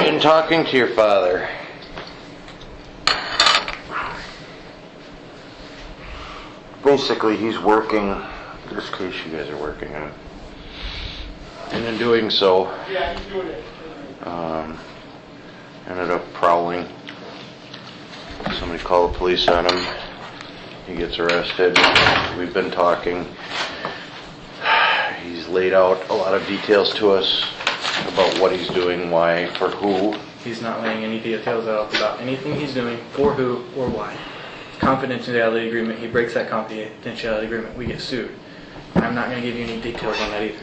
In talking to your father, basically he's working this case you guys are working on. And in doing so, ended up prowling. Somebody called the police on him. He gets arrested. We've been talking. He's laid out a lot of details to us about what he's doing, why, for who. He's not laying any details out about anything he's doing, for who, or why. Confidentiality agreement, he breaks that confidentiality agreement, we get sued. I'm not going to give you any details on that either.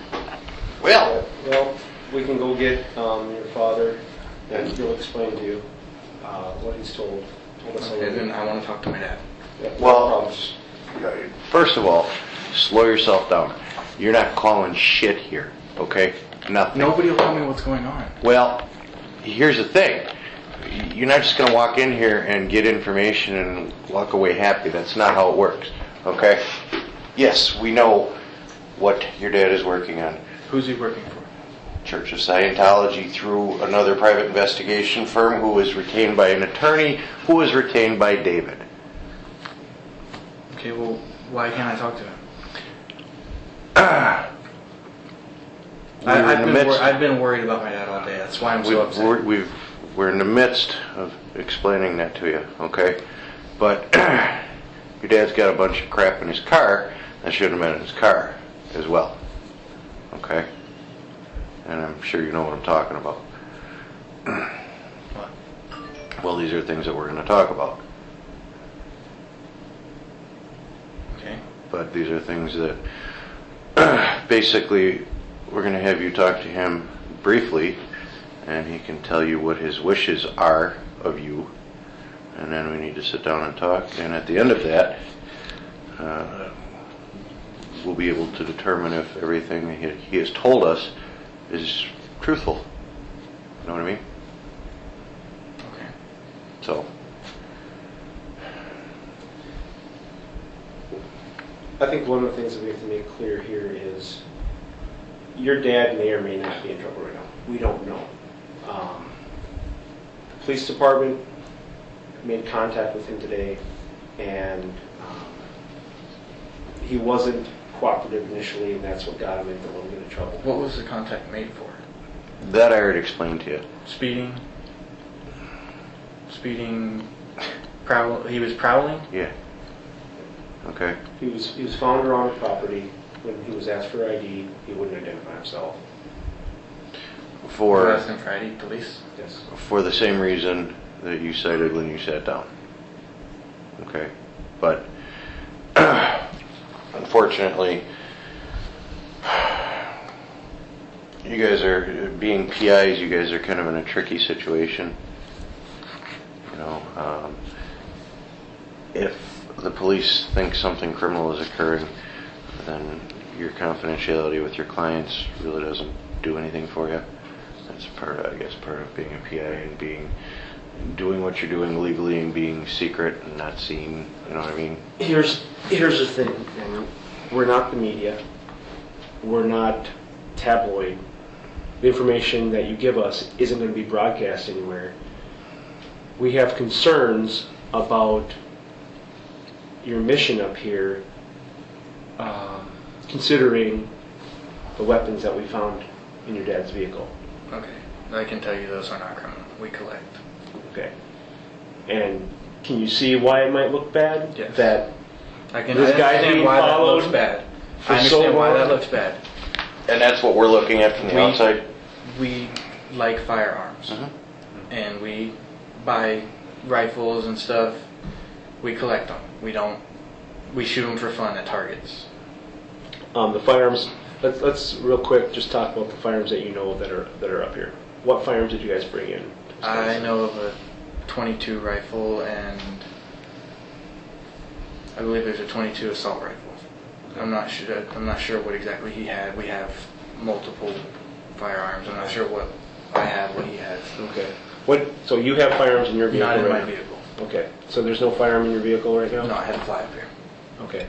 Well, we can go get your father, and he'll explain to you what he's told us. Okay, then I want to talk to my dad. Yeah, well, first of all, slow yourself down. You're not calling shit here, okay? Nothing. Nobody will tell me what's going on. Well, here's the thing. You're not just going to walk in here and get information and walk away happy. That's not how it works, okay? Yes, we know what your dad is working on. Who's he working for? Church of Scientology through another private investigation firm who is retained by an attorney who is retained by David. Okay, well, why can't I talk to him? I've been worried about my dad all day. That's why I'm so upset. We're in the midst of explaining that to you, okay? But your dad's got a bunch of crap in his car that shouldn't have been in his car as well, okay? And I'm sure you know what I'm talking about. What? Well, these are things that we're going to talk about. Okay. But these are things that basically we're going to have you talk to him briefly, and he can tell you what his wishes are of you, and then we need to sit down and talk, and at the end of that we'll be able to determine if everything he has told us is truthful. You know what I mean? Okay. So I think one of the things that we have to make clear here is your dad may or may not be in trouble right now. We don't know. The police department made contact with him today, and he wasn't cooperative initially, and that's what got him into a little bit of trouble. What was the contact made for? that I already explained to you. Speeding, he was prowling? Yeah. Okay. He was found around the property. When he was asked for ID, he wouldn't identify himself. For asking for ID, police? Yes. For the same reason that you cited when you sat down. Okay. But unfortunately, you guys are being PIs. You guys are kind of in a tricky situation. You know, if the police think something criminal is occurring, then your confidentiality with your clients really doesn't do anything for you. That's part of being a PI and doing what you're doing legally and being secret and not seen. You know what I mean? Here's the thing, Daniel. We're not the media. We're not tabloid. The information that you give us isn't going to be broadcast anywhere. We have concerns about your mission up here, considering the weapons that we found in your dad's vehicle. Okay. I can tell you those are not criminal. We collect. Okay. And can you see why it might look bad? Yes. That I can this guy understand being why that followed looks bad. for I understand so why long. that looks bad. And that's what we're looking at from the outside. We like firearms, and we buy rifles and stuff. We collect them. We shoot them for fun at targets. The firearms. Let's real quick just talk about the firearms that you know that are up here. What firearms did you guys bring in? I know of a .22 rifle, and I believe there's a .22 assault rifle. I'm not sure what exactly he had. We have multiple firearms. I'm not sure what I have, what he has. Okay. So you have firearms in your vehicle? Not in right my now? vehicle. Okay. So there's no firearm in your vehicle right now? No, I had to fly up here. Okay.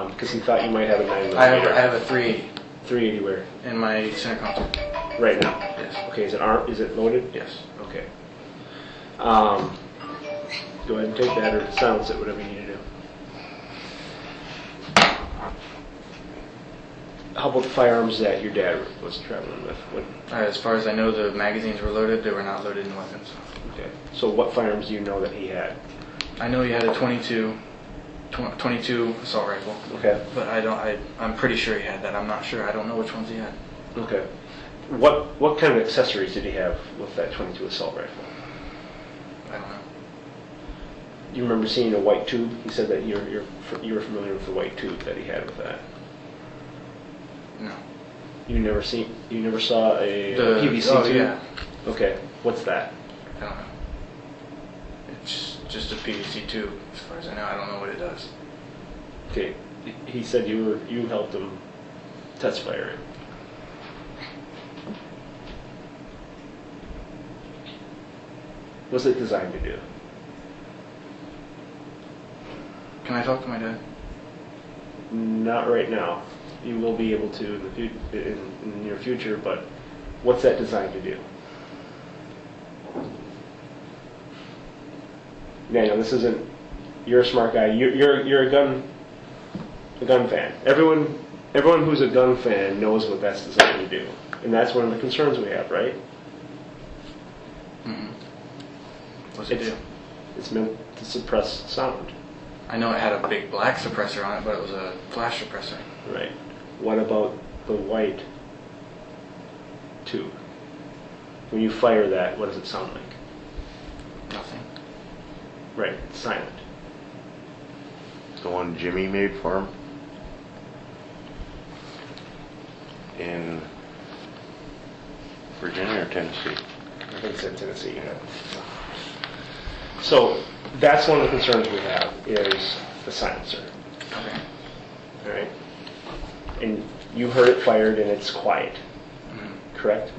Because he thought you might have a 9mm. I have a 380 380 where? in my center console. Right now. Yes. Okay. Is it loaded? Yes. Okay. Okay. Go ahead and take that or silence it, whatever you need to do. How about the firearms that your dad was traveling with? What, As far as I know, the magazines were loaded. They were not loaded in weapons. okay. So what firearms do you know that he had? I know he had a 22 assault rifle. Okay. But I'm pretty sure he had that. I'm not sure. I don't know which ones he had. Okay. What kind of accessories did he have with that 22 assault rifle? I don't know. You remember seeing a white tube? He said that you were familiar with the white tube that he had with that. No. You never saw a PVC oh, tube? Yeah. Okay. What's that? I don't know. It's just a PVC tube, as far as I know. I don't know what it does. Okay. He said you helped him test fire it. What's it designed to do? Can I talk to my dad? Not right now. You will be able to in the near future, but what's that designed to do? Daniel, this isn't. You're a smart guy. You're a gun fan. Everyone who's a gun fan knows what that's designed to do, and that's one of the concerns we have, right? Mm-hmm. What's it do? It's meant to suppress sound. I know it had a big black suppressor on it, but it was a flash suppressor. Right. What about the white tube? When you fire that, what does it sound like? Nothing. Right. It's silent. The one Jimmy made for him in Virginia or Tennessee? I think it's in Tennessee. Yeah. So that's one of the concerns we have is the silencer. Okay. All right. And you heard it fired and it's quiet. Mm-hmm. Correct?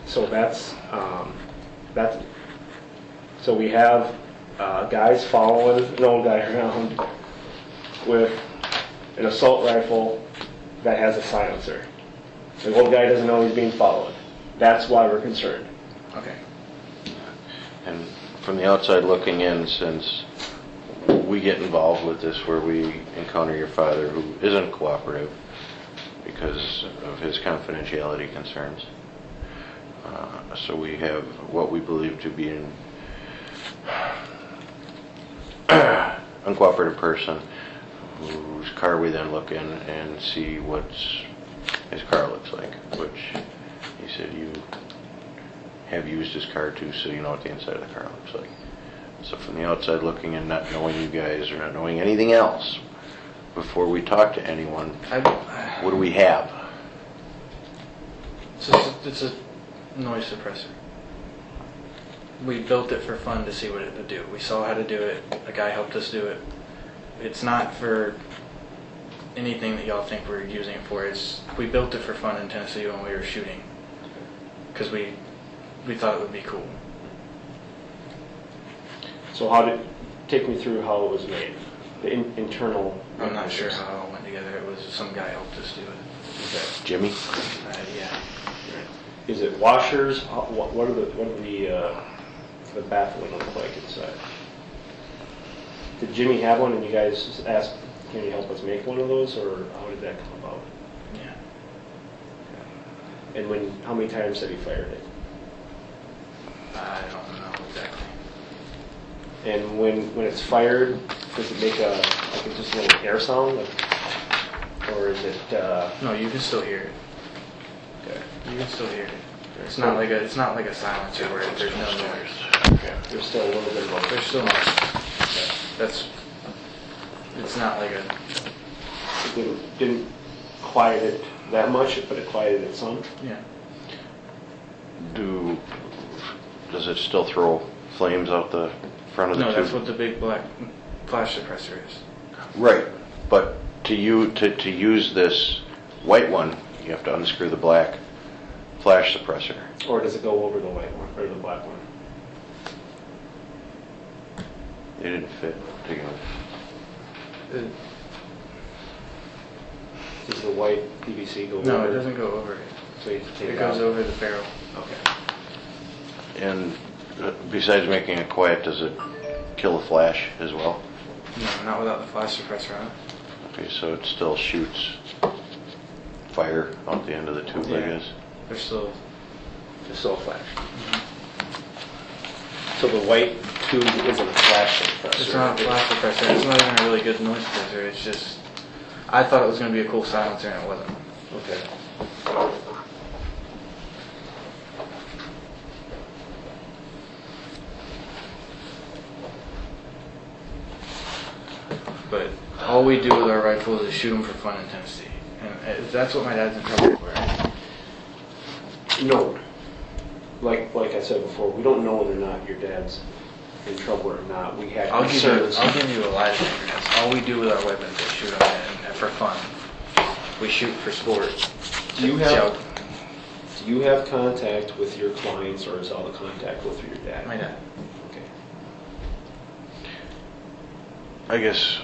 So that's so we have guys following an old guy around with an assault rifle that has a silencer. The old guy doesn't know he's being followed. That's why we're concerned. Okay. And from the outside looking in, since we get involved with this where we encounter your father who isn't cooperative because of his confidentiality concerns. So we have what we believe to be an uncooperative person whose car we then look in and see what his car looks like, which he said you have used his car too, so you know what the inside of the car looks like. So from the outside looking in, not knowing you guys or not knowing anything else, before we talk to anyone, what do we have? It's a noise suppressor. We built it for fun to see what it would do. We saw how to do it. A guy helped us do it. It's not for anything that y'all think we're using it for. We built it for fun in Tennessee when we were shooting because we thought it would be cool. So take me through how it was made, the internal. I'm not sure how it all went together. It was some guy helped us do it. Okay. Jimmy? Yeah. Is it washers? What are the baffling look like inside? Did Jimmy have one and you guys just asked, can you help us make one of those, or how did that come about? Yeah. And how many times have you fired it? I don't know exactly. And when it's fired, does it make just a little air sound, or is it? No, you can still hear it. Okay. You can still hear it. It's not like a silencer where there's no noise. Okay. There's still a little bit of There's still noise. It's not like a. It didn't quiet it that much, but it quieted it some. Yeah. Does it still throw flames out the front of the tube? No, that's what the big black flash suppressor is. Right, but to use this white one, you have to unscrew the black flash suppressor. Or does it go over the white one or the black one? They didn't fit together. Does the white PVC go over? No, it doesn't go over it. So you have to take It it goes out. over the barrel. Okay. And besides making it quiet, does it kill the flash as well? No, not without the flash suppressor on it. Okay, so it still shoots fire out the end of the tube, I Yeah. guess. There's still. Just so flash. So the white tube isn't a flash suppressor. It's not a flash suppressor. It's not even a really good noise suppressor. It's just. I thought it was going to be a cool silencer, and it wasn't. Okay. But all we do with our rifles is shoot them for fun in Tennessee. And that's what my dad's in trouble for. No. Like I said before, we don't know whether or not your dad's in trouble or not. We have I'll concerns. give you a lie to ignorance. All we do with our weapons is shoot them and for fun. We shoot for sport. Do you have contact with your clients, or is all the contact with your dad? My dad. Okay. I guess.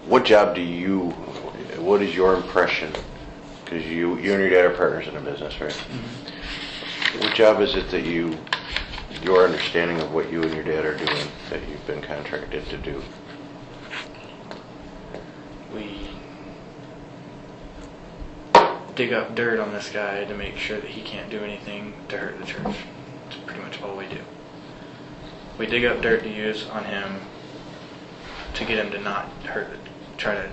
What job do you, what is your impression? Because you and your dad are partners in a business, right? Mm-hmm. What job is it that your understanding of what you and your dad are doing that you've been contracted to do? We dig up dirt on this guy to make sure that he can't do anything to hurt the church. That's pretty much all we do. We dig up dirt to use on him to get him to not try to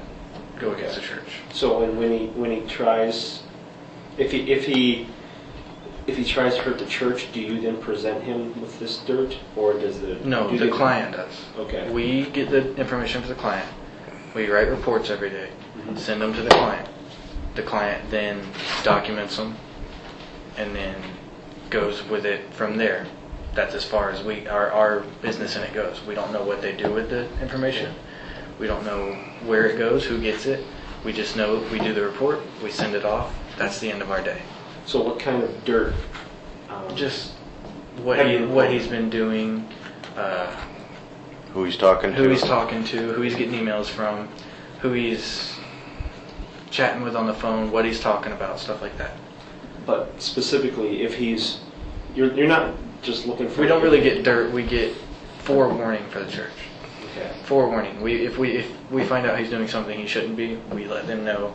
go against the church. So when he tries, if he tries to hurt the church, do you then present him with this dirt, or does the client does. Okay. We get the information to the client. We write reports every day, send them to the client. The client then documents them, and then goes with it from there. That's as far as our business in it goes. We don't know what they do with the information. We don't know where it goes, who gets it. We just know we do the report, we send it off. That's the end of our day. So what kind of dirt? Just what he's been doing, Who he's talking to? who he's getting emails from, who he's chatting with on the phone, what he's talking about, stuff like that. But specifically, if you're not just looking for. We don't really get dirt. We get forewarning for the church. Okay. Forewarning. If we find out he's doing something he shouldn't be, we let them know.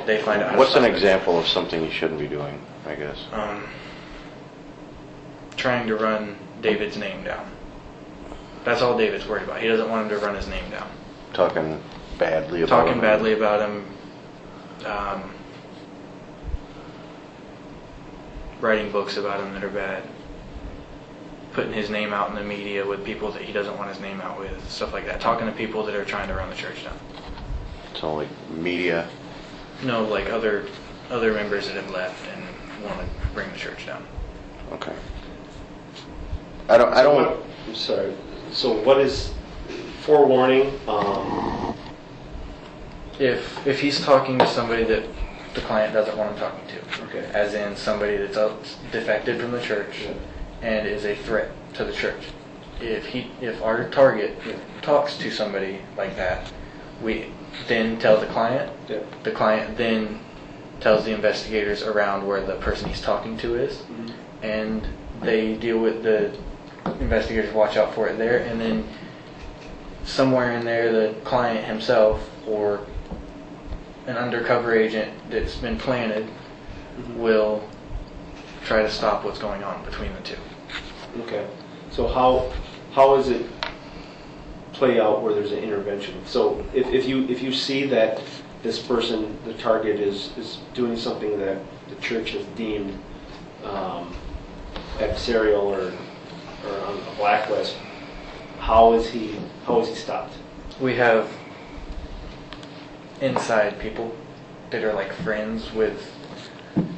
They find out. What's an example of something you shouldn't be doing, I guess? Trying to run David's name down. That's all David's worried about. He doesn't want him to run his name down. Talking badly about him. Writing books about him that are bad. Putting his name out in the media with people that he doesn't want his name out with. Stuff like that. Talking to people that are trying to run the church down. So like media. No, like other members that have left and want to bring the church down. Okay. I don't. I'm sorry. So what is forewarning? If he's talking to somebody that the client doesn't want him talking to, Okay. as in somebody that's defected from the church and is a threat to the church. If our target talks to somebody like that, we then tell the client. Yeah. The client then tells the investigators around where the person he's talking to is, and they deal with the investigators. Watch out for it there, and then somewhere in there, the client himself or an undercover agent that's been planted will try to stop what's going on between the two. Okay. So how does it play out where there's an intervention? So if you see that this person, the target, is doing something that the church has deemed adversarial or on a blacklist, how is he stopped? We have inside people that are like friends with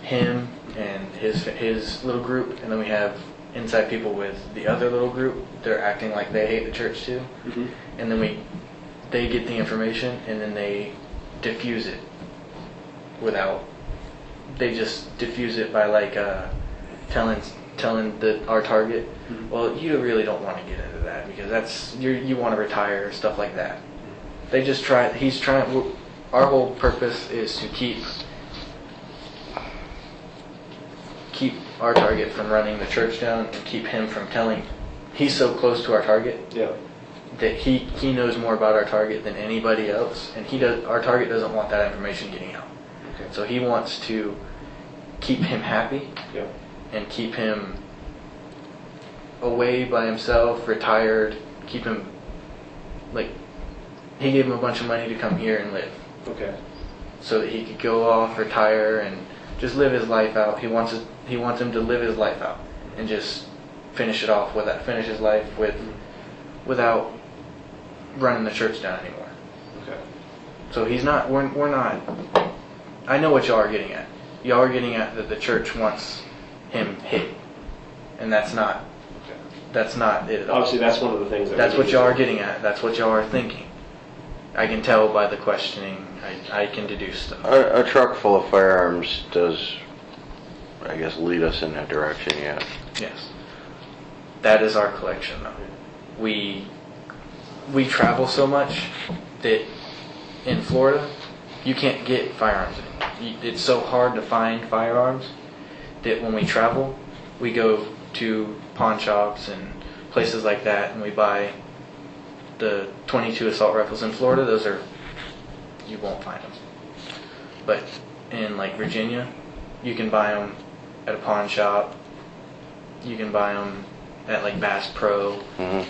him and his little group, and then we have inside people with the other little group. They're acting like they hate the church too, and then they get the information and then they diffuse it they just diffuse it by like telling our target, well, you really don't want to get into that because that's you want to retire, stuff like that. They just try. He's trying. Our whole purpose is to keep our target from running the church down and keep him from telling. He's so close to our target Yeah. that he knows more about our target than anybody else, and our target doesn't want that information getting out. Okay. So he wants to keep him happy Yeah. and keep him away by himself, retired, keep him, like, he gave him a bunch of money to come here and live Okay. so that he could go off, retire, and just live his life out. He wants him to live his life out and just finish his life without running the church down anymore. Okay. So we're not, I know what y'all are getting at. Y'all are getting at that the church wants him hit. And that's not it at all. Obviously, that's one of the things That's what y'all are getting at. That's what y'all are thinking. I can tell by the questioning. I can deduce stuff. A truck full of firearms does, I guess, lead us in that direction, yeah. Yes. That is our collection, though. We travel so much that in Florida, you can't get firearms anymore. It's so hard to find firearms that when we travel, we go to pawn shops and places like that, and we buy the 22 assault rifles. In Florida, you won't find them. But in like Virginia, you can buy them at a pawn shop. You can buy them at like Bass Pro,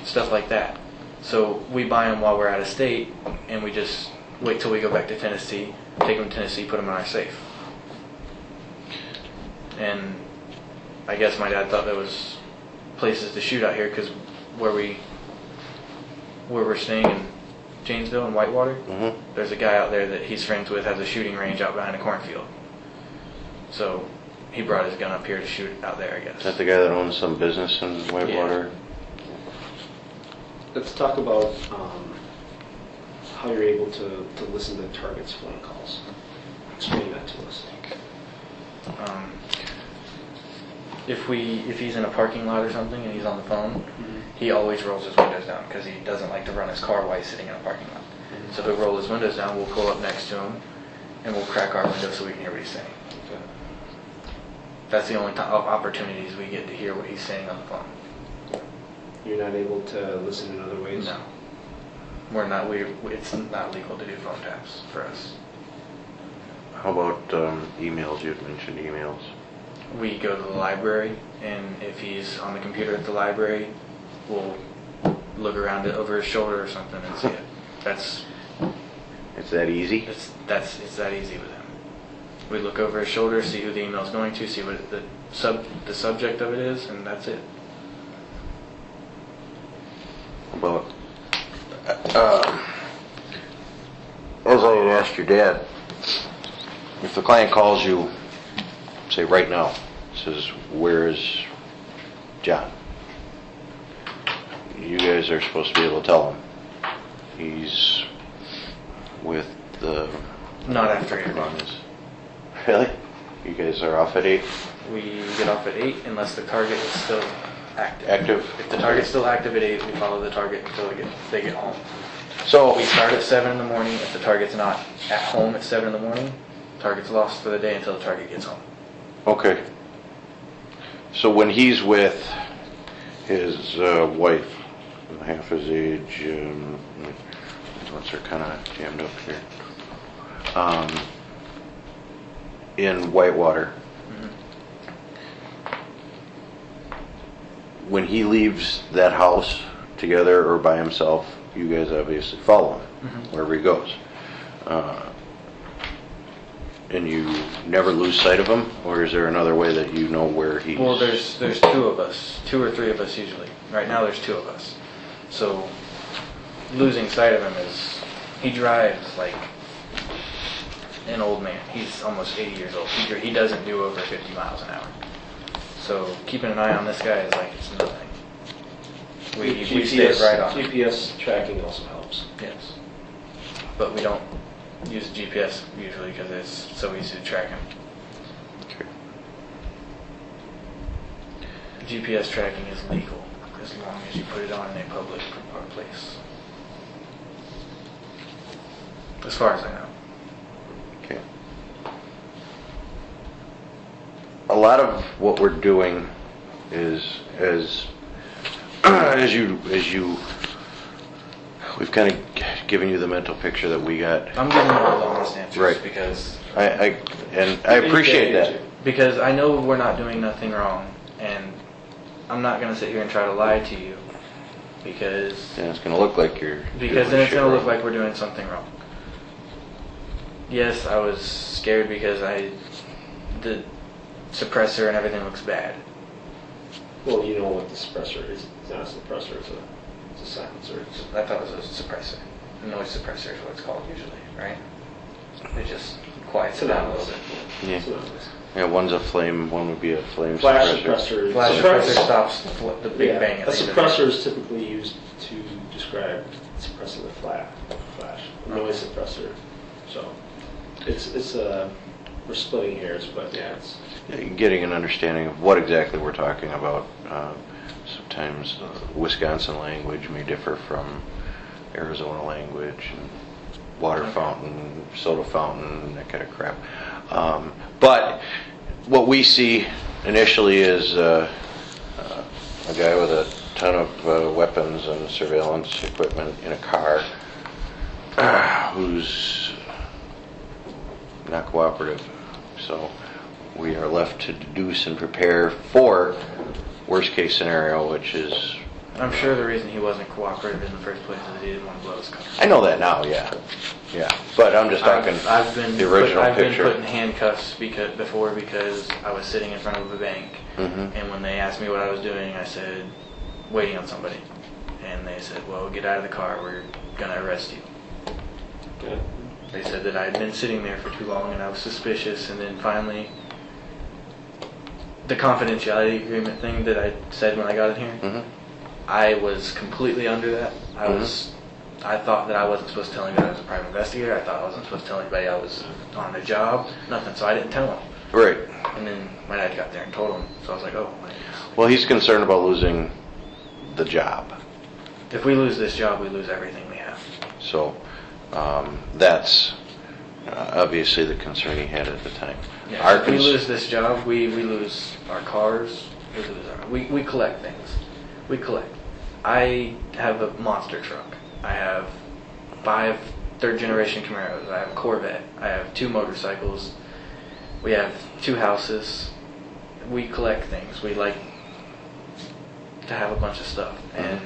stuff like that. So we buy them while we're out of state, and we just wait till we go back to Tennessee, take them to Tennessee, put them in our safe. And I guess my dad thought there was places to shoot out here because where we're staying in Janesville and Whitewater, there's a guy out there that he's friends with, has a shooting range out behind a cornfield. So he brought his gun up here to shoot out there, I guess. Is that the guy that owns some business in Whitewater? Yeah. Let's talk about how you're able to listen to targets' phone calls. Explain that to us. If he's in a parking lot or something and he's on the phone, he always rolls his windows down because he doesn't like to run his car while he's sitting in a parking lot. So he'll roll his windows down, we'll pull up next to him, and we'll crack our window so we can hear what he's saying. Okay. That's the only opportunities we get to hear what he's saying on the phone. You're not able to listen in other ways? No. We're not. It's not legal to do phone taps for us. How about emails? You had mentioned emails. We go to the library, and if he's on the computer at the library, we'll look around it over his shoulder or something and see it. It's that easy? It's that easy with him. We look over his shoulder, see who the email's going to, see what the subject of it is, and that's it. About as I had asked your dad, if the client calls you, say right now, says, "Where is John?" You guys are supposed to be able to tell him. He's with the... Not after 8 o'clock. Really? You guys are off at 8? We get off at 8 unless the target is still active. Active? If the target's still active at 8, we follow the target until they get home. So We start at 7 in the morning. If the target's not at home at 7 in the morning, target's lost for the day until the target gets home. Okay. So when he's with his wife, half his age, once are kind of jammed up here, in Whitewater, when he leaves that house together or by himself, you guys obviously follow him wherever he goes. And you never lose sight of him, or is there another way that you know where he's... Well, there's 2 of us, 2 or 3 of us usually. Right now there's 2 of us. So losing sight of him is, he drives like an old man. He's almost 80 years old. He doesn't do over 50 miles an hour. So keeping an eye on this guy is like it's nothing. We stay right on him. GPS tracking also helps. Yes. But we don't use GPS usually because it's so easy to track him. Okay. GPS tracking is legal as long as you put it on in a public place. as far as I know. Okay. A lot of what we're doing is as you we've kind of given you the mental picture that we got. I'm giving you all the honest answers, Right. because I appreciate that. because I know we're not doing nothing wrong, and I'm not going to sit here and try to lie to you, because And it's going to look like you're because doing then it's shit going to look wrong. like we're doing something wrong. Yes, I was scared because the suppressor and everything looks bad. Well, you know what the suppressor is. It's not a suppressor, it's a silencer. I thought it was a suppressor. A noise suppressor is what it's called usually, right? It just quiets it down a little bit. Yeah. It's not this. Yeah, one's a flame. One would be a flame Flash suppressor. suppressor. Flash suppressor stops the big Yeah, bang at a the end of suppressor it. is typically used to describe suppressing the flash. A noise suppressor. So it's we're splitting hairs, but yeah, it's Getting an understanding of what exactly we're talking about. Sometimes Wisconsin language may differ from Arizona language, and water fountain, soda fountain, that kind of crap. But what we see initially is a guy with a ton of weapons and surveillance equipment in a car who's not cooperative. So we are left to deduce and prepare for worst case scenario, which is... I'm sure the reason he wasn't cooperative in the first place is he didn't want to blow his car. I know that now, yeah. But I'm just talking I've been the original I've picture. been put in handcuffs before because I was sitting in front of a bank, Mhm. and when they asked me what I was doing, I said, waiting on somebody. And they said, well, get out of the car, we're going to arrest you. good. They said that I had been sitting there for too long and I was suspicious, and then finally the confidentiality agreement thing that I said when I got in here, Mhm. I was completely under that. I thought that I wasn't supposed to tell anybody I was a private investigator. I thought I wasn't supposed to tell anybody I was on a job. Nothing. So I didn't tell him. Right. And then my dad got there and told him. So I was like, oh. Well, he's concerned about losing the job. If we lose this job, we lose everything we have. So that's obviously the concern he had at the time. Yeah, if we lose this job, we lose our cars. We collect things. We collect. I have a monster truck. I have 5 third-generation Camaros. I have a Corvette. I have 2 motorcycles. We have 2 houses. We collect things. We like to have a bunch of stuff. And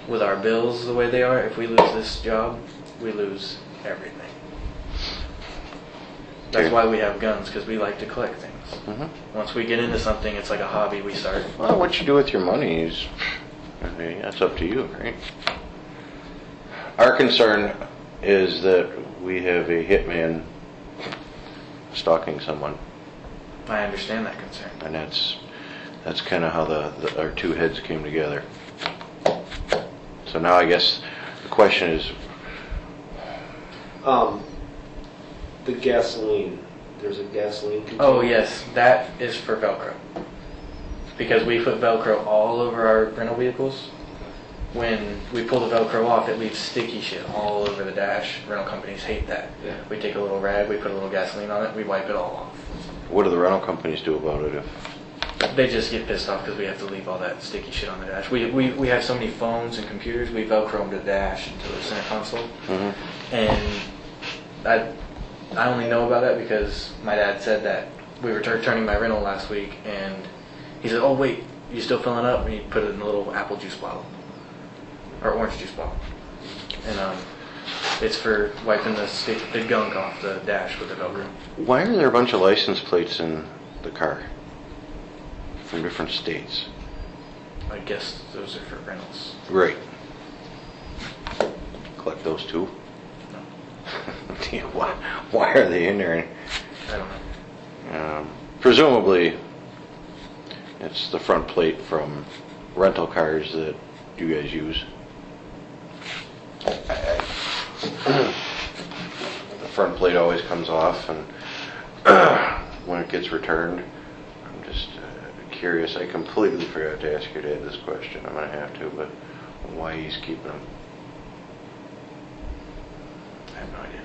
with our bills the way they are, if we lose this job, we lose everything. That's Okay. why we have guns, because we like to collect things. Mhm. Once we get into something, it's like a hobby. We start. Well, what you do with your money is, I mean, that's up to you, right? Our concern is that we have a hitman stalking someone, I understand that concern. and that's kind of how our two heads came together. So now I guess the question is, The gasoline. There's a gasoline container. Oh yes, that is for Velcro. Because we put Velcro all over our rental vehicles. When we pull the Velcro off, it leaves sticky shit all over the dash. Rental companies hate that. Yeah. We take a little rag, we put a little gasoline on it, we wipe it all off. what do the rental companies do about it if... They just get pissed off because we have to leave all that sticky shit on the dash. We have so many phones and computers, we Velcro them to the dash into the center console. Mhm. And I only know about that because my dad said that we were turning my rental last week, and he said, oh wait, you still filling up? And he put it in a little apple juice bottle. Or orange juice bottle. And it's for wiping the gunk off the dash with the Velcro. Why are there a bunch of license plates in the car from different states? I guess those are for rentals. Right. Collect those too? No, Why are they in there? I don't know. Presumably, it's the front plate from rental cars that you guys use. The front plate always comes off, and when it gets returned, I'm just curious. I completely forgot to ask your dad this question. I'm going to have to, but why he's keeping them? I have no idea.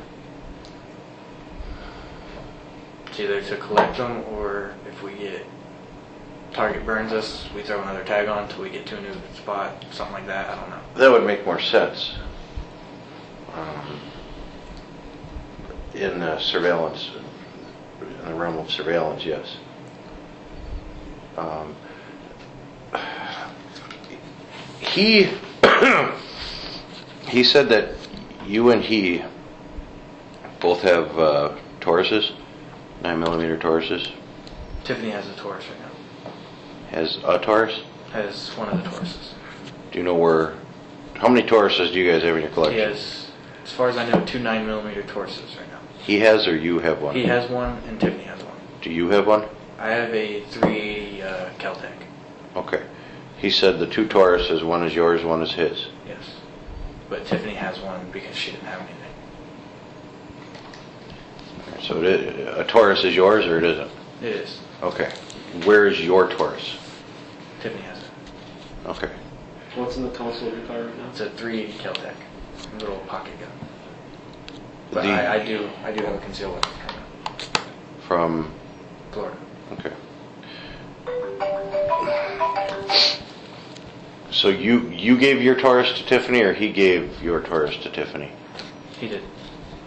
It's either to collect them, or if we get target burns us, we throw another tag on until we get to a new spot, something like that. I don't know. That would make more sense. In surveillance, in the realm of surveillance, yes. He he said that you and he both have Tauruses, 9mm Tauruses. Tiffany has a Taurus right now. Has a Taurus? Has one of the Tauruses. Do you know how many Tauruses do you guys have in your collection? He has, as far as I know, 2 9mm Tauruses right now. He has, or you have one? He has one, and Tiffany has one. Do you have one? I have a 380 Caltech. Okay. He said the 2 Tauruses, one is yours, one is his. Yes. But Tiffany has one because she didn't have anything. So a Taurus is yours, or it isn't? It is. Okay. Where is your Taurus? Tiffany has it. Okay. What's in the console of your car right now? It's a 380 Caltech. A little pocket gun. But I do have a concealed weapon permit. From Florida. Okay. So you gave your Taurus to Tiffany, or he gave your Taurus to Tiffany? He did.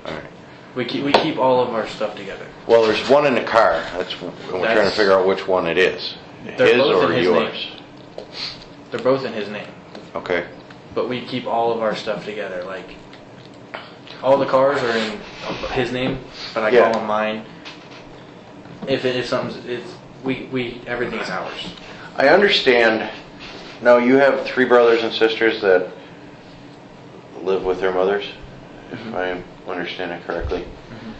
All right. We keep all of our stuff together. Well, there's one in the car. We're trying to figure out which one it is. His or yours? They're both in his name. Okay. But we keep all of our stuff together. Like, all the cars are in his name, but I call them mine. If it is something, everything is ours. I understand. Now, you have 3 brothers and sisters that live with their mothers, if I understand it correctly. Mm-hmm.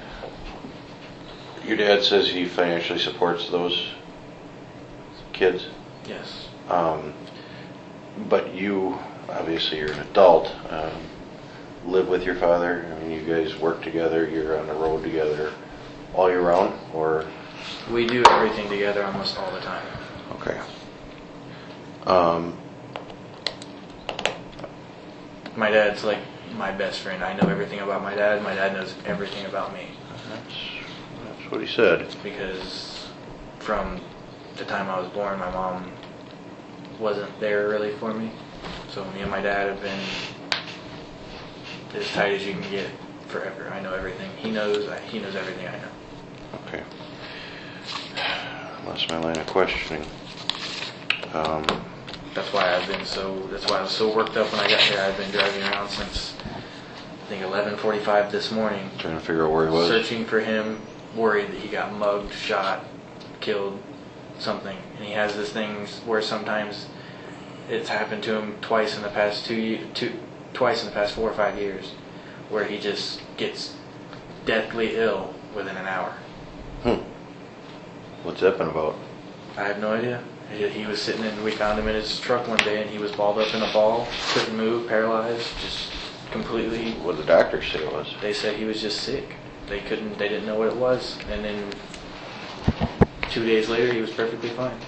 Your dad says he financially supports those kids. Yes. But you, obviously you're an adult, live with your father. I mean, you guys work together, you're on the road together all year round, or? We do everything together almost all the time. Okay. My dad's like my best friend. I know everything about my dad. My dad knows everything about me. That's what he said. Because from the time I was born, my mom wasn't there really for me. So me and my dad have been as tight as you can get forever. I know everything. He knows everything I know. Okay. Lost my line of questioning. That's why I was so worked up when I got here. I've been driving around since I think 11:45 this morning. Trying to figure out where he was. Searching for him, worried that he got mugged, shot, killed, something. And he has this thing where sometimes it's happened to him twice in the past 4 or 5 years, where he just gets deathly ill within an hour. What's that been about? I have no idea. He was sitting we found him in his truck one day, and he was balled up in a ball, couldn't move, paralyzed, just completely. What did the doctors say it was? They said he was just sick. They didn't know what it was, and then 2 days later, he was perfectly fine.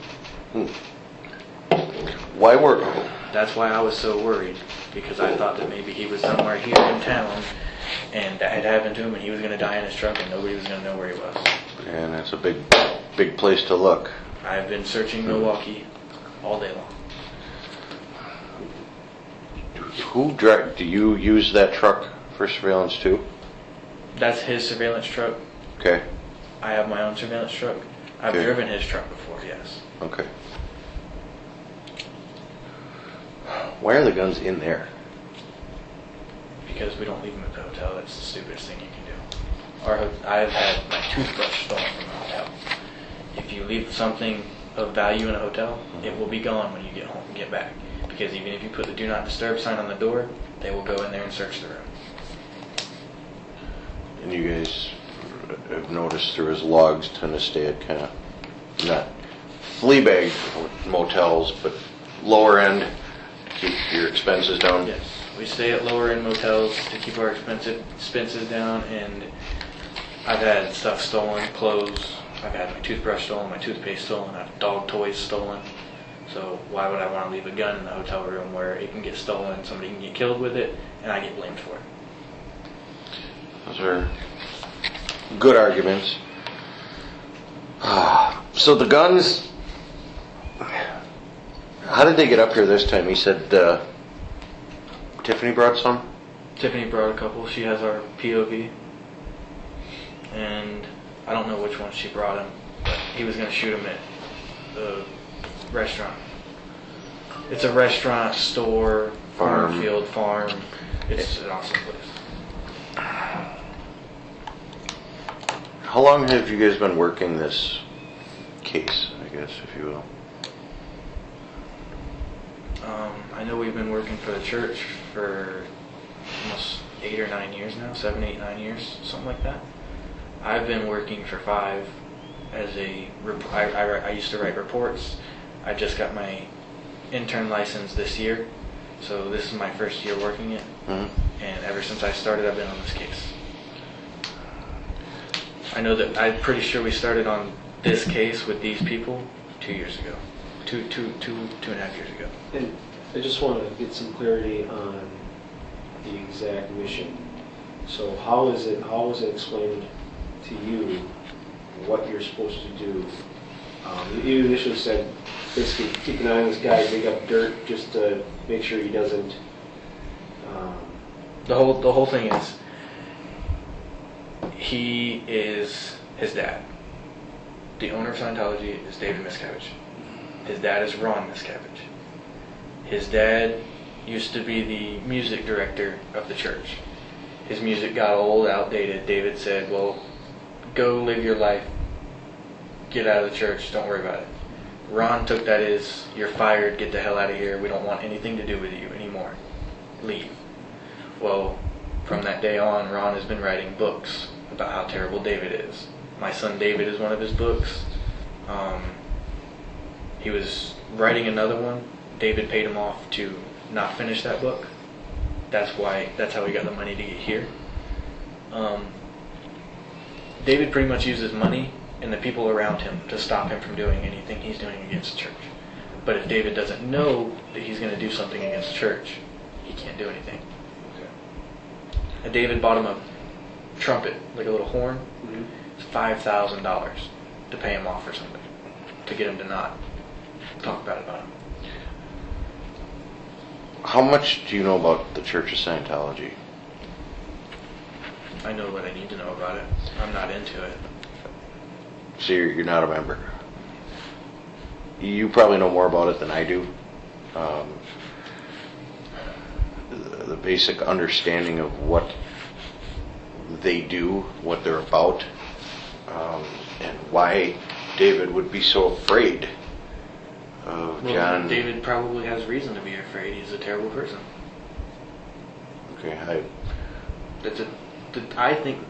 That's why I was so worried, because I thought that maybe he was somewhere here in town, and that had happened to him, and he was going to die in his truck, and nobody was going to know where he was. And that's a big place to look. I've been searching Milwaukee all day long. Do you use that truck for surveillance too? That's his surveillance truck. Okay. I have my own surveillance truck. I've driven his truck before, yes. Okay. Why are the guns in there? Because we don't leave them at the hotel. That's the stupidest thing you can do. I've had my toothbrush stolen from the hotel. If you leave something of value in a hotel, it will be gone when you get home and get back. Because even if you put the do not disturb sign on the door, they will go in there and search the room. And you guys have noticed through his logs tend to stay at kind of not flea-bag motels, but lower end, keep your expenses down. Yes, we stay at lower end motels to keep our expenses down, and I've had stuff stolen, clothes. I've had my toothbrush stolen, my toothpaste stolen, I've had dog toys stolen. So why would I want to leave a gun in the hotel room where it can get stolen, somebody can get killed with it, and I get blamed for it? Those are good arguments. So the guns, how did they get up here this time? He said Tiffany brought some? Tiffany brought a couple. She has our POV. And I don't know which one she brought him, but he was going to shoot him at the restaurant. It's a restaurant, store, Farm. field, farm. It's an awesome place. How long have you guys been working this case, I guess, if you will? I know we've been working for the church for almost 8 or 9 years now, 7, 8, 9 years, something like that. I've been working for 5 as I used to write reports. I just got my intern license this year, so this is my first year working it. Mm-hmm. And ever since I started, I've been on this case. I know that I'm pretty sure we started on this case with these people 2 years ago, two and a half years ago. And I just want to get some clarity on the exact mission. So how is it explained to you what you're supposed to do? You initially said basically keep an eye on this guy, dig up dirt just to make sure he doesn't. The whole thing is he is his dad. The owner of Scientology is David Miscavige. His dad is Ron Miscavige. His dad used to be the music director of the church. His music got old, outdated. David said, well, go live your life. Get out of the church. Don't worry about it. Ron took that as, you're fired. Get the hell out of here. We don't want anything to do with you anymore. Leave. Well, from that day on, Ron has been writing books about how terrible David is. My son David is one of his books. He was writing another one. David paid him off to not finish that book. That's how he got the money to get here. David pretty much uses money and the people around him to stop him from doing anything he's doing against the church. But if David doesn't know that he's going to do something against the church, he can't do anything. And David bought him a trumpet, like a little horn. Mm-hmm. It's $5,000 to pay him off or something, to get him to not talk bad about him. How much do you know about the Church of Scientology? I know what I need to know about it. I'm not into it. So you're not a member. You probably know more about it than I do. The basic understanding of what they do, what they're about, and why David would be so afraid of John. Well, David probably has reason to be afraid. He's a terrible person. Okay, I think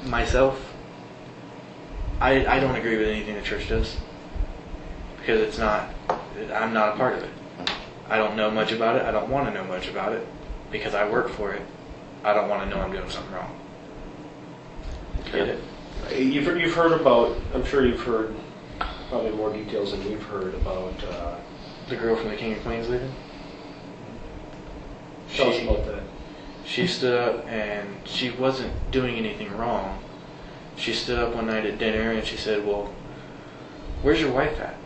myself, I don't agree with anything the church does because I'm not a part of it. I don't know much about it. I don't want to know much about it because I work for it. I don't want to know I'm doing something wrong. Get it? You've heard about, I'm sure you've heard probably more details than we've heard about. The girl from the King of Queens leaving? Tell us about that. She stood up and she wasn't doing anything wrong. She stood up one night at dinner and she said, well, where's your wife at?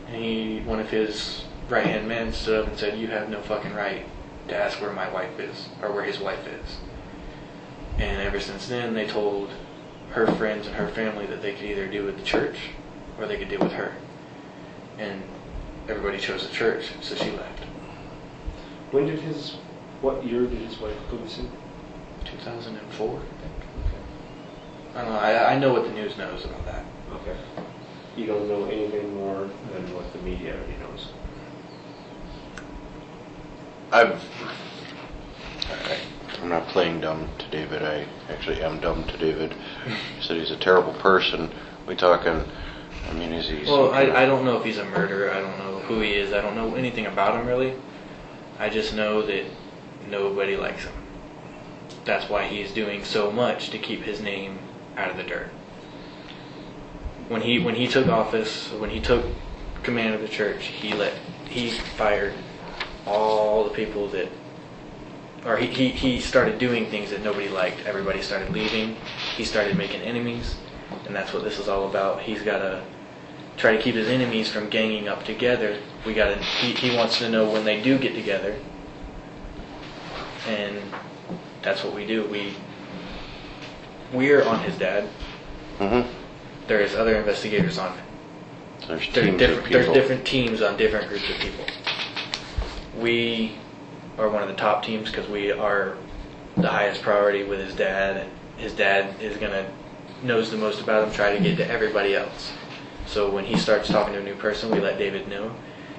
And one of his right-hand men stood up and said, you have no fucking right to ask where my wife is, or where his wife is. And ever since then, they told her friends and her family that they could either deal with the church or they could deal with her. And everybody chose the church, so she left. What year did his wife go missing? 2004, I think. Okay. I don't know. I know what the news knows about that. Okay. You don't know anything more than what the media already knows. I'm not playing dumb to David. I actually am dumb to David. He said he's a terrible person. We talking, I mean, is he... Well, I don't know if he's a murderer. I don't know who he is. I don't know anything about him, really. I just know that nobody likes him. That's why he's doing so much to keep his name out of the dirt. When he took office, when he took command of the church, he fired all the people that or he started doing things that nobody liked. Everybody started leaving. He started making enemies, and that's what this is all about. He's got to try to keep his enemies from ganging up together. He wants to know when they do get together, and that's what we do. We're on his dad. Mm-hmm. There's other investigators on it. There's teams of people. There's different teams on different groups of people. We are one of the top teams because we are the highest priority with his dad. His dad knows the most about him, try to get to everybody else. So when he starts talking to a new person, we let David know.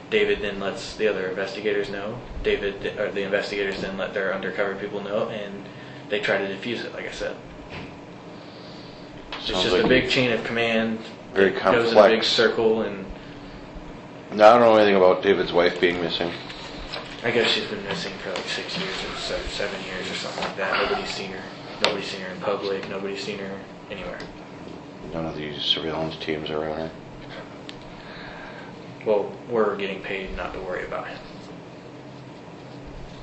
David then lets the other investigators know. The investigators then let their undercover people know, and they try to defuse it, like I said. It's Sounds just like a big chain of command. Very It complex. goes in a big circle, and Now, I don't know anything about David's wife being missing. I guess she's been missing for like 6 years or 7 years or something like that. Nobody's seen her. Nobody's seen her in public. Nobody's seen her anywhere. None of these surveillance teams are on her. Well, we're getting paid not to worry about him.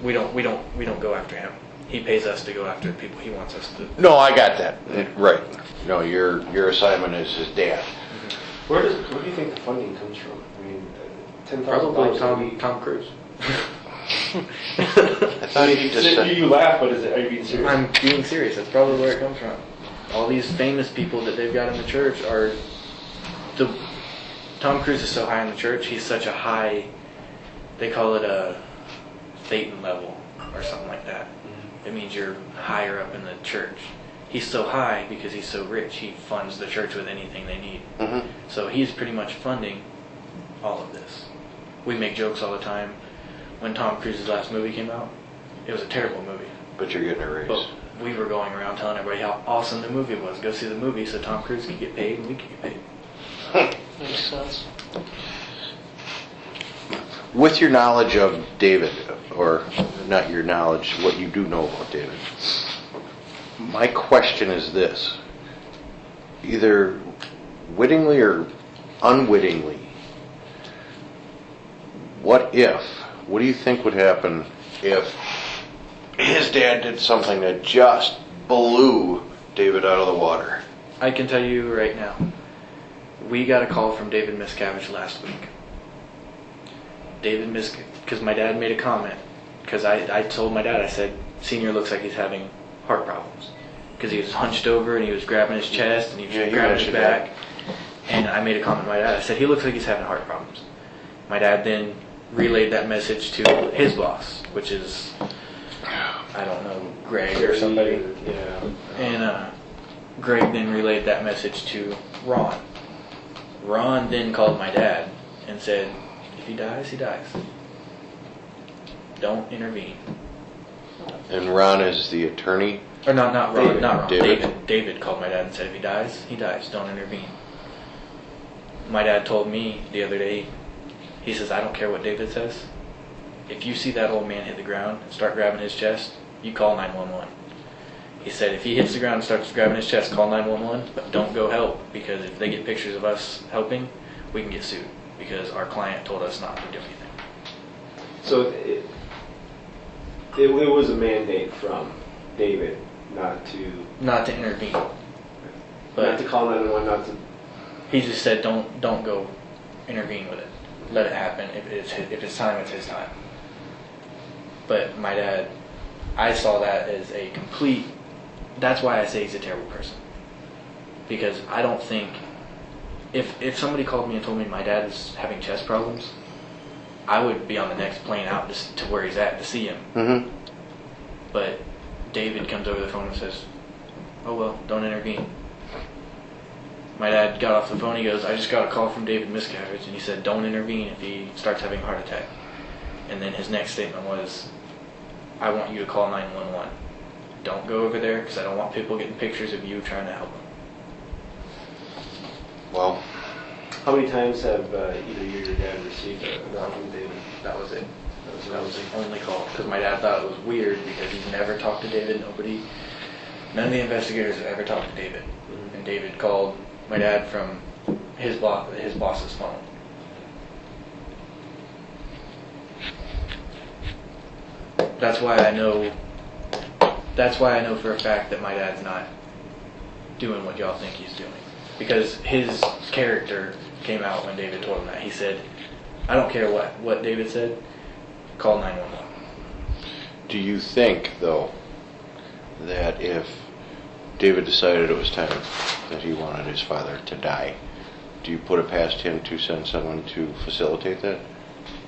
We don't go after him. He pays us to go after the people he wants us to. No, I got that. Right. No, your assignment is his dad. Where do you think the funding comes from? I mean, Probably $10,000 Tom Cruise. I thought he just said... You laugh, but are you being serious? I'm being serious. That's probably where it comes from. All these famous people that they've got in the church are Tom Cruise is so high in the church. He's such a high. They call it a Thetan level or something like that. It means you're higher up in the church. He's so high because he's so rich. He funds the church with anything they need. Mm-hmm. So he's pretty much funding all of this. We make jokes all the time. When Tom Cruise's last movie came out, it was a terrible movie. But you're getting a raise. But we were going around telling everybody how awesome the movie was. Go see the movie so Tom Cruise could get paid and we could get paid. Makes sense. With your knowledge of David, or not your knowledge, what you do know about David, my question is this. Either wittingly or unwittingly, what do you think would happen if his dad did something that just blew David out of the water? I can tell you right now, we got a call from David Miscavige last week. Because my dad made a comment. Because I told my dad, I said, Senior looks like he's having heart problems. Because he was hunched over and he was grabbing his chest and he was grabbing his back. And I made a comment to my dad. I said, he looks like he's having heart problems. My dad then relayed that message to his boss, which is, I don't know, Greg or somebody. Yeah. And Greg then relayed that message to Ron. Ron then called my dad and said, if he dies, he dies. Don't intervene. And Ron is the attorney? Or not Ron, not Ron. David. David called my dad and said, if he dies, he dies. Don't intervene. My dad told me the other day, he says, I don't care what David says. If you see that old man hit the ground and start grabbing his chest, you call 911. He said, if he hits the ground and starts grabbing his chest, call 911, but don't go help, because if they get pictures of us helping, we can get sued, because our client told us not to do anything. So it was a mandate from David not to intervene. not But to call 911, not to. he just said, don't go intervene with it. Let it happen. If it's time, it's his time. But my dad, I saw that as a complete. That's why I say he's a terrible person. Because I don't think, if somebody called me and told me my dad is having chest problems, I would be on the next plane out to where he's at to see him. Mm-hmm. But David comes over the phone and says, oh well, don't intervene. My dad got off the phone, he goes, I just got a call from David Miscavige, and he said, don't intervene if he starts having a heart attack. And then his next statement was, I want you to call 911. Don't go over there, because I don't want people getting pictures of you trying to help him. Well, How many times have either you or your dad received a call from David? That was it. That was the only call, because my dad thought it was weird, because he's never talked to David. None of the investigators have ever talked to David. Mm-hmm. And David called my dad from his boss's phone. That's why I know That's why I know for a fact that my dad's not doing what y'all think he's doing. Because his character came out when David told him that. He said, I don't care what David said, call 911. Do you think, though, that if David decided it was time that he wanted his father to die, do you put it past him to send someone to facilitate that?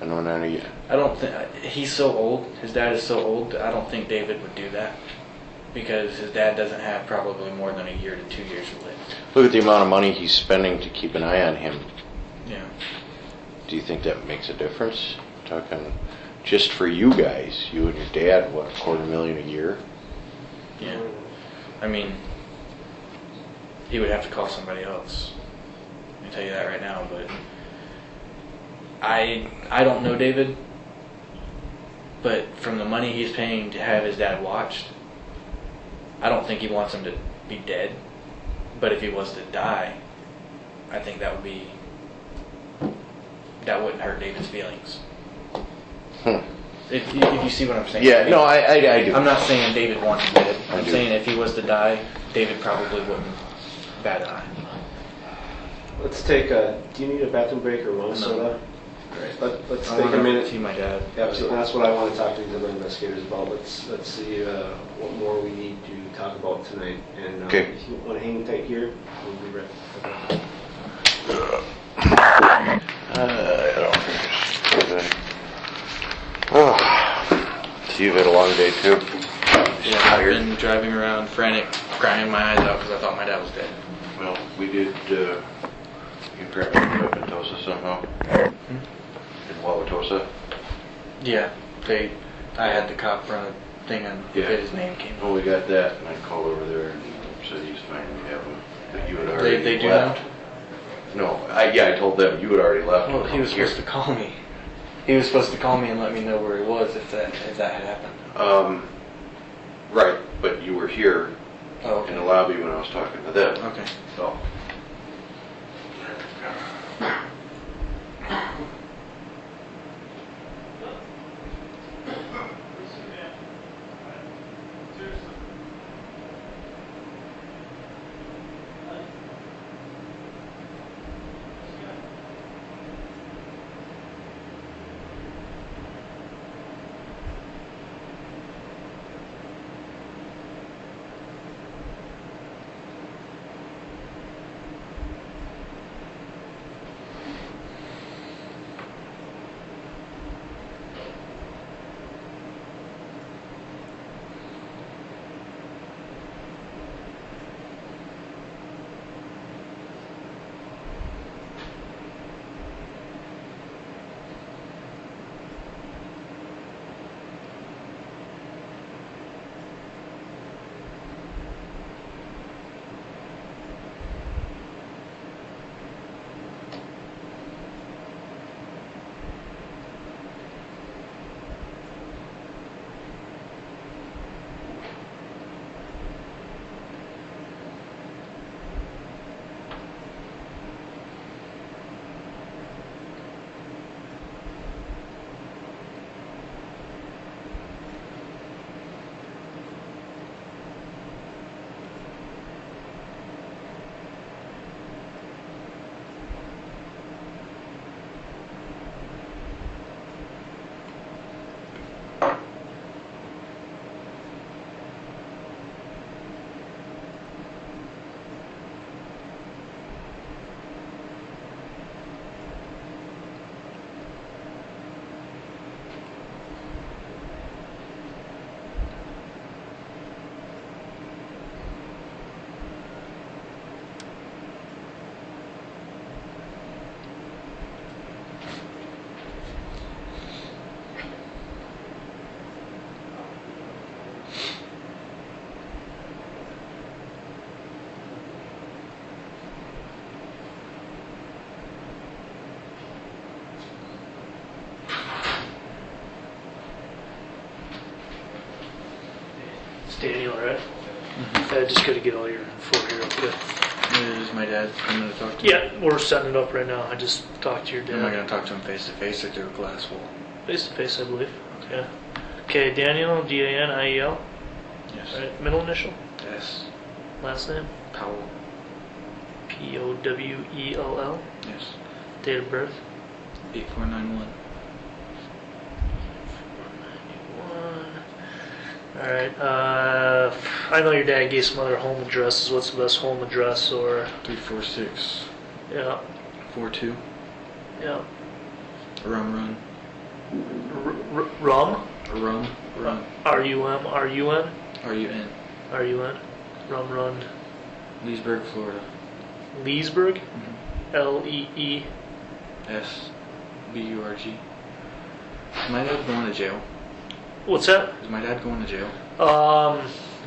I don't think, he's so old, his dad is so old, I don't think David would do that. Because his dad doesn't have probably more than a year to 2 years to live. Look at the amount of money he's spending to keep an eye on him. Yeah. Do you think that makes a difference? Talking just for you guys, you and your dad, what, $250,000 a year? Yeah. I mean, he would have to call somebody else. I can tell you that right now, but I don't know David, but from the money he's paying to have his dad watched, I don't think he wants him to be dead. But if he was to die, I think that wouldn't hurt David's feelings. If you see what I'm saying. Yeah, no, I do. I'm not saying David wants him dead. I'm saying if he was to die, David probably wouldn't bat an eye. Let's take a. Do you need a bathroom break or one soda? Let's take a minute. See my dad. Absolutely, that's what I want to talk to these other investigators about. Let's see what more we need to talk about tonight. And okay. If you want to hang tight here, we'll be right back. So you've had a long day too? Yeah, I've been driving around frantic, crying my eyes out because I thought my dad was dead. Well, we did, you grabbed me up in Tosa somehow? In Wauwatosa? Yeah, I had the cop run a thing and his name came up. Well, we got that, and I called over there and said he's fine, we have him. But you had already They do left. now? No, I told them you had already left. Well, he was supposed to call me. He was supposed to call me and let me know where he was if that had happened. Right, but you were here in the lobby when I was talking to them. Okay. So. Daniel, right? I just got to get all your info here real quick. Is my dad coming to talk to me? Yeah, we're setting it up right now. I just talked to your dad. Am I going to talk to him face to face or through a glass wall? Face to face, I believe. Yeah. Okay, Daniel, Daniel. Yes. Right. Middle initial. Yes. Last name. Powell. Powell. Yes. Date of birth. 8491. Alright, I know your dad gave some other home addresses. What's the best home address or... 346. Yeah, 42. yeah. Rum Run. Rum? Rum Run. R-U-M, R-U-N? R-U-N. R-U-N? Rum Run. Leesburg, Florida. Leesburg? Mm-hmm. L-E-E. S-B-U-R-G. Is my dad going to jail? What's that? Is my dad going to jail?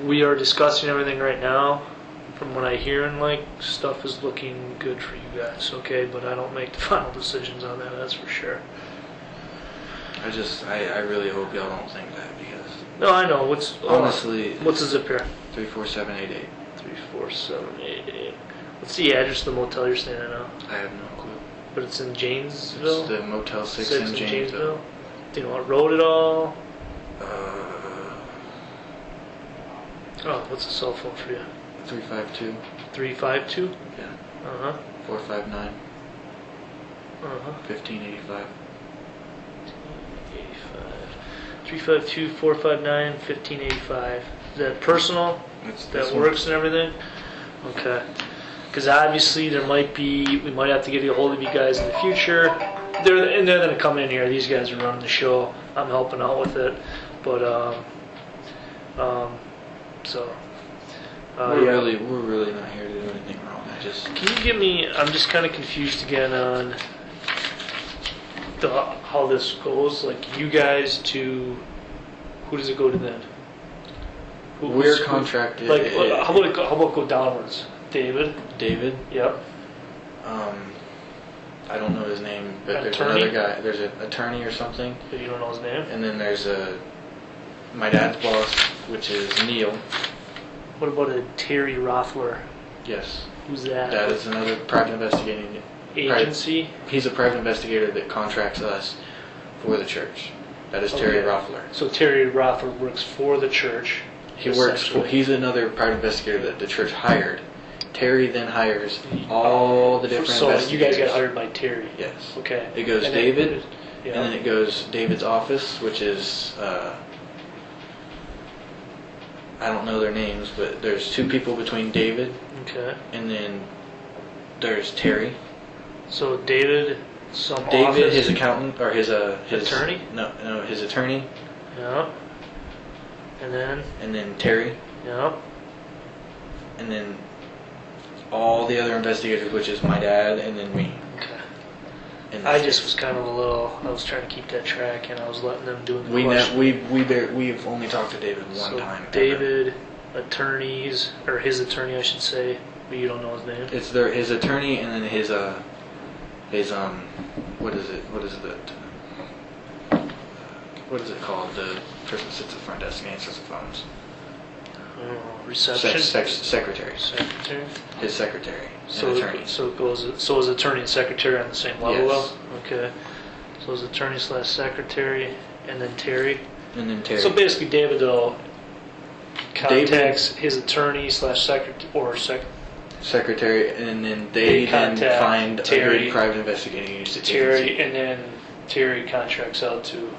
We are discussing everything right now. From what I hear, and like, stuff is looking good for you guys, okay? But I don't make the final decisions on that, that's for sure. I really hope y'all don't think that because No, I know. honestly, What's the zip here? 34788. 34788. What's the address of the motel you're staying at now? I have no clue. But it's in Janesville? It's the Motel 6 in Janesville. Do you know what road at all? Oh, what's the cell phone for you? 352. 352? Yeah. Uh-huh. 459. Uh-huh. 1585. 352 459 1585. Is that personal? It's That this one. works and everything? Okay. Because obviously we might have to get a hold of you guys in the future. They're going to come in here. These guys are running the show. I'm helping out with it. But, We're really not here to do anything wrong. Can you give me, I'm just kind of confused again on how this goes. Like, you guys to, who does it go to then? We're contracted. Like, how about go downwards? David? Yep. I don't know his name, but there's Attorney? another guy. There's an attorney or something. But you don't know his name? And then there's my dad's boss, which is Neil. What about a Terry Rothler? Yes. Who's that? That is another private investigating Agency? He's a private investigator that contracts us for the church. That is Terry Okay. Rothler. So Terry Rothler works for the church. He's another private investigator that the church hired. Terry then hires all the different So investigators. you guys get hired by Terry? Yes. Okay. It goes And David, yeah. and then it goes David's office, which is, I don't know their names, but there's two people between David, Okay. and then there's Terry. So David, David, office. his accountant, or his Attorney? No, his attorney, Yeah. And then Terry, yeah. and then all the other investigators, which is my dad, and then me. Okay. And I just was kind of I was trying to keep that track, and I was letting them do the we've questions. only talked to David one So time. David, attorneys, or his attorney, I should say, but you don't know his name. It's his attorney, and then his what is it called? The person that sits at the front desk and answers the phones. Reception. Secretary. Secretary. His secretary. So and attorney. So is attorney and secretary on the same level? Yes. Though? Okay. So is attorney / secretary, and then Terry. And then Terry. So basically, David though contacts his attorney / secretary or secretary, and then They then contact find Terry. a good private investigating agency. Terry, and then Terry contracts out to.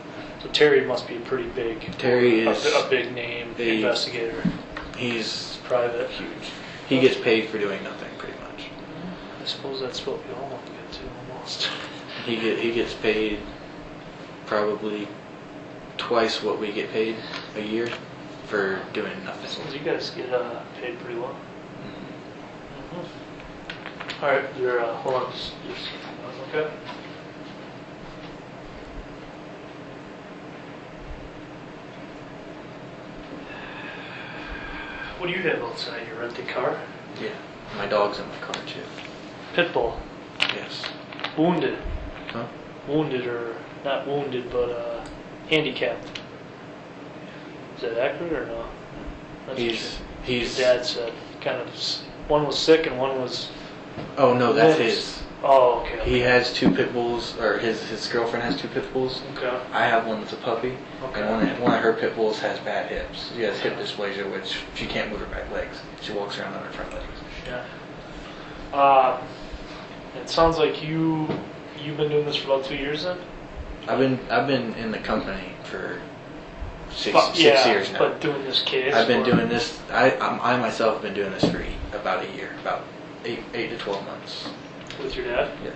So Terry must be a pretty big. Terry is a big name investigator. He's Private. huge. He gets paid for doing nothing, pretty much. I suppose that's what we all want to get to almost. He gets paid probably twice what we get paid a year for doing nothing. So you guys get paid pretty well. Mm-hmm. All right, you're hold on, just okay. What do you have outside your rented car? Yeah. My dog's in my car too. Pitbull, Yes. wounded, Huh? wounded or not wounded, but handicapped. Is that accurate or no? That's what your dad said. Kind of. One was sick and one was. Oh no, that's limbs. his. Oh, okay. He has 2 pit bulls, or his girlfriend has 2 pit bulls. Okay. I have one that's a puppy. Okay. And one of her pit bulls has bad hips. She has hip dysplasia, which she can't move her back legs. She walks around on her front legs. Yeah. It sounds like you've been doing this for about 2 years then? I've been in the company for six Yeah, years now. but doing this case? I've been or- doing this. I myself have been doing this for about a year, about 8 to 12 months. With your dad? Yes.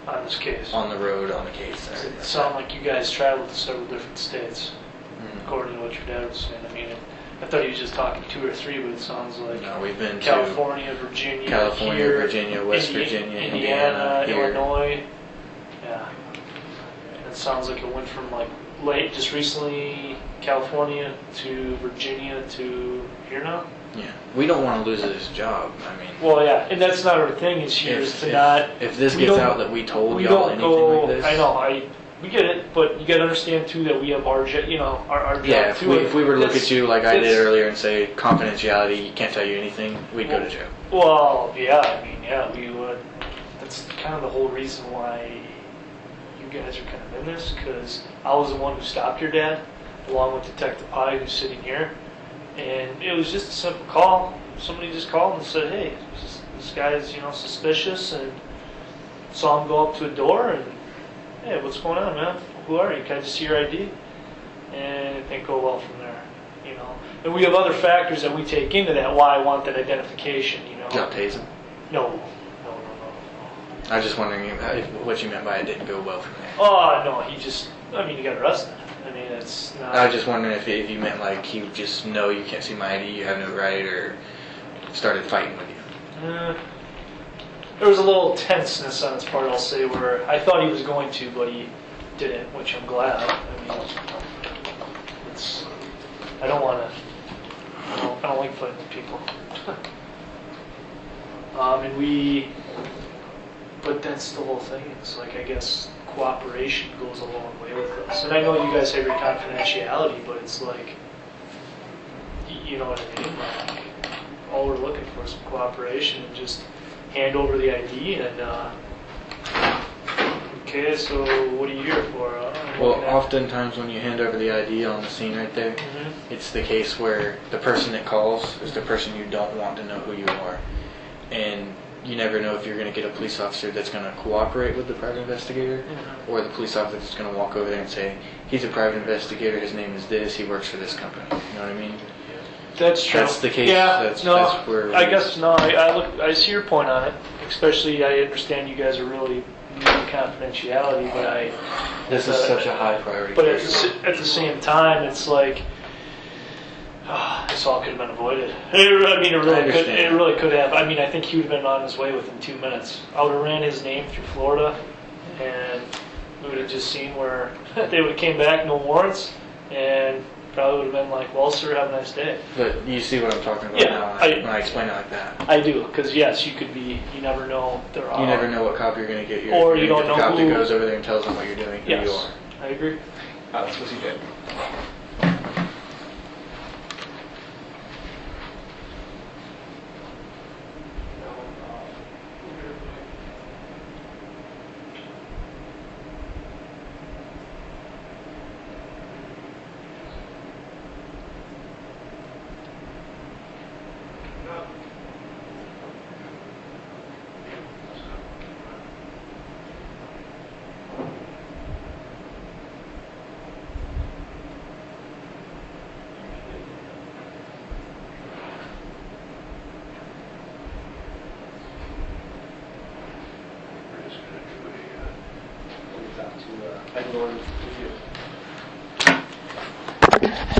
On this case? On the road, on the case. And everything. It sounded like you guys traveled to several different states, Mhm. according to what your dad was saying. I mean, I thought he was just talking 2 or 3, but it sounds like No, we've been California, Virginia, to California, here, Virginia, West Virginia, Indiana, here. Illinois. Yeah. It sounds like it went from like just recently California to Virginia to here now. Yeah, we don't want to lose this job. I mean, Well, yeah, and that's not our thing is here is to not. if this we gets don't- out that we told we y'all don't anything go. like this, I know, we get it, but you got to understand too that we have our job Yeah, if too. we were to look That's- at you like I did that's- earlier and say confidentiality, can't tell you anything, we'd go to jail. Well, yeah, I mean, yeah, we would. That's kind of the whole reason why you guys are kind of in this, because I was the one who stopped your dad, along with Detective Pye, who's sitting here, and it was just a simple call. Somebody just called and said, "Hey, this guy's suspicious," and saw him go up to a door and, "Hey, what's going on, man? Who are you? Can I just see your ID?" And it didn't go well from there, And we have other factors that we take into that. Why I want that identification, Y'all tase him? No. I was just wondering what you meant by it didn't go well from there. Oh no, he got arrested. I mean, it's not. I was just wondering if you meant like he would just know you can't see my ID, you have no right, or started fighting with you. There was a little tenseness on his part, I'll say, where I thought he was going to, but he didn't, which I'm glad. I mean, I don't want to. I don't like fighting with people. But that's the whole thing. It's like, I guess cooperation goes a long way with us. And I know you guys have your confidentiality, but it's like, you know what I mean? Like, all we're looking for is some cooperation and just hand over the ID and, okay, so what are you here for? Well, oftentimes when you hand over the ID on the scene right there, it's the case where the person that calls is the person you don't want to know who you are. And you never know if you're going to get a police officer that's going to cooperate with the private investigator, or the police officer that's going to walk over there and say, he's a private investigator, his name is this, he works for this company. You know what I mean? That's true. That's the case. Yeah, That's where I guess no. I see your point on it. Especially, I understand you guys are really need confidentiality, but this is such a high priority. But case. at the same time, it's like this all could have been avoided. It really could have. I mean, I think he would have been on his way within 2 minutes. I would have ran his name through Florida, and we would have just seen where they would have came back, no warrants, and probably would have been like, "Well, sir, have a nice day." But you see what I'm talking about Yeah, now when I explain it like that. I do, because yes, you could be. You never know. You never know what cop you're going to get. Or you don't the know cop who. that goes over there and tells them what you're doing, who you Yes, are. I agree. That's what he did. We're just going to do I can go in with you.